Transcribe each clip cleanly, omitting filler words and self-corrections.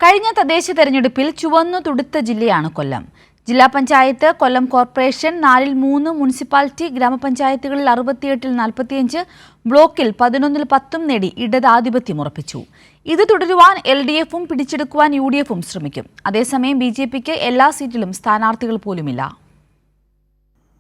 കഴിഞ്ഞ തദ്ദേശ തെരഞ്ഞെടുപ്പിൽ ചുവന്നു തുടുത്ത ജില്ലയാണ് കൊല്ലം. ജില്ലാ പഞ്ചായത്ത്, കൊല്ലം കോർപ്പറേഷൻ 4-ൽ 3, മുനിസിപ്പാലിറ്റി, ഗ്രാമപഞ്ചായത്തുകളിൽ 68-ൽ 45, ബ്ലോക്കിൽ 11-ൽ 10 നേടി ഇടത് ആധിപത്യം ഉറപ്പിച്ചു. ഇത് തുടരുവാൻ LDFും പിടിച്ചെടുക്കുവാൻ UDFും ശ്രമിക്കും. അതേസമയം BJPക്ക് എല്ലാ സീറ്റിലും സ്ഥാനാർത്ഥികൾ പോലുമില്ല.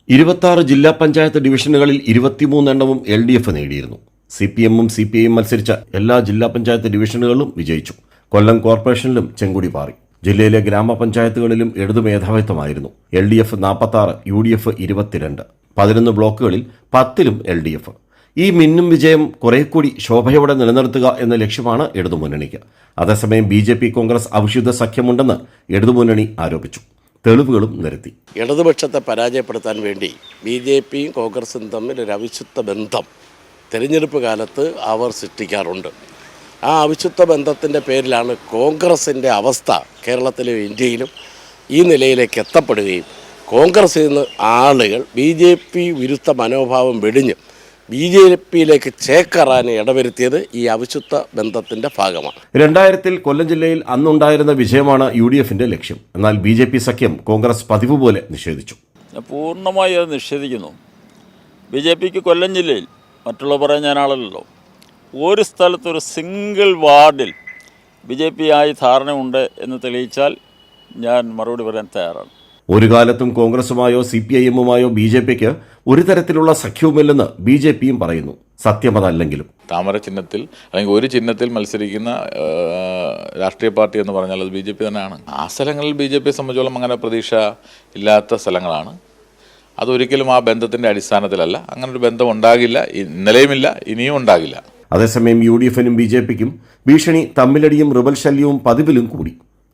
26 ജില്ലാ പഞ്ചായത്ത് ഡിവിഷനുകളിൽ 23 എണ്ണവും LDF നേടിയിരുന്നു. CPMും CPIയും മത്സരിച്ച എല്ലാ ജില്ലാ പഞ്ചായത്ത് ഡിവിഷനുകളിലും വിജയിച്ചു. കൊല്ലം കോർപ്പറേഷനിലും ചെങ്കുടി പാറി. ജില്ലയിലെ ഗ്രാമപഞ്ചായത്തുകളിലും ഇടതു മേധാവിത്വമായിരുന്നു. LDF 46, UDF 22. 11 ബ്ലോക്കുകളിൽ 10-ലും LDF. ഈ മിന്നും വിജയം കുറേക്കൂടി ശോഭയോടെ നിലനിർത്തുക എന്ന ലക്ഷ്യമാണ് ഇടതുമുന്നണിക്ക്. അതേസമയം BJP കോൺഗ്രസ് അവിശുദ്ധ സഖ്യമുണ്ടെന്ന് ഇടതുമുന്നണി ആരോപിച്ചു. തെളിവുകളും നിരത്തി. ഇടതുപക്ഷത്തെ പരാജയപ്പെടുത്താൻ വേണ്ടി BJPയും കോൺഗ്രസും തമ്മിൽ ഒരു അവിശുദ്ധ ബന്ധം തെരഞ്ഞെടുപ്പ് കാലത്ത് അവർ സൃഷ്ടിക്കാറുണ്ട്. ആ അവിശുദ്ധ ബന്ധത്തിൻ്റെ പേരിലാണ് കോൺഗ്രസിൻ്റെ അവസ്ഥ കേരളത്തിലും ഇന്ത്യയിലും ഈ നിലയിലേക്ക് എത്തപ്പെടുകയും കോൺഗ്രസിൽ നിന്ന് ആളുകൾ BJP വിരുദ്ധ മനോഭാവം വെടിഞ്ഞ് BJPയിലേക്ക് ചേക്കേറാൻ ഇടവരുത്തിയത് ഈ അവിശുദ്ധ ബന്ധത്തിൻ്റെ ഭാഗമാണ്. 2000-ൽ കൊല്ലം ജില്ലയിൽ അന്നുണ്ടായിരുന്ന വിജയമാണ് UDFിൻ്റെ ലക്ഷ്യം. എന്നാൽ BJP സഖ്യം കോൺഗ്രസ് പതിവ് പോലെ നിഷേധിച്ചു. പൂർണ്ണമായി അത് നിഷേധിക്കുന്നു. BJPക്ക് കൊല്ലം ജില്ലയിൽ മറ്റുള്ള പറയാൻ ഞാനാളല്ലോ, ഒരു സ്ഥലത്തൊരു സിംഗിൾ വാർഡിൽ BJP ആയി ധാരണയുണ്ട് എന്ന് തെളിയിച്ചാൽ ഞാൻ മറുപടി പറയാൻ തയ്യാറാണ്. ഒരു കാലത്തും കോൺഗ്രസുമായോ CPIഎമ്മുമായോ BJPക്ക് ഒരു തരത്തിലുള്ള സഖ്യവുമില്ലെന്ന് BJPയും പറയുന്നു. സത്യമതല്ലെങ്കിലും താമര ചിഹ്നത്തിൽ അല്ലെങ്കിൽ ഒരു ചിഹ്നത്തിൽ മത്സരിക്കുന്ന രാഷ്ട്രീയ പാർട്ടി എന്ന് പറഞ്ഞാൽ അത് BJP തന്നെയാണ്. ആ സ്ഥലങ്ങളിൽ BJPയെ സംബന്ധിച്ചോളം അങ്ങനെ പ്രതീക്ഷ ഇല്ലാത്ത സ്ഥലങ്ങളാണ്. അതൊരിക്കലും ആ ബന്ധത്തിൻ്റെ അടിസ്ഥാനത്തിലല്ല. അങ്ങനൊരു ബന്ധം ഉണ്ടാകില്ല, ഇന്നലെയുമില്ല, ഇനിയും ഉണ്ടാകില്ല. അതേസമയം UDFനും BJPക്കും ഭീഷണി, തമ്മിലടിയും റിബൽ ശല്യവും പതിവിലും കൂടി.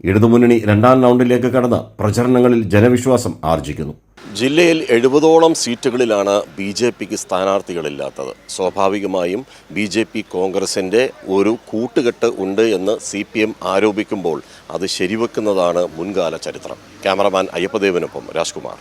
ഇടതുമുന്നണി 2ാം റൗണ്ടിലേക്ക് കടന്ന് പ്രചരണങ്ങളിൽ ജനവിശ്വാസം ആർജിക്കുന്നു. ജില്ലയിൽ 70ഓളം സീറ്റുകളിലാണ് BJPക്ക് സ്ഥാനാർത്ഥികളില്ലാത്തത്. സ്വാഭാവികമായും BJP കോൺഗ്രസിൻ്റെ ഒരു കൂട്ടുകെട്ട് ഉണ്ട് എന്ന് CPM ആരോപിക്കുമ്പോൾ അത് ശരിവെക്കുന്നതാണ് മുൻകാല ചരിത്രം. ക്യാമറമാൻ അയ്യപ്പദേവനൊപ്പം രാജ്കുമാർ.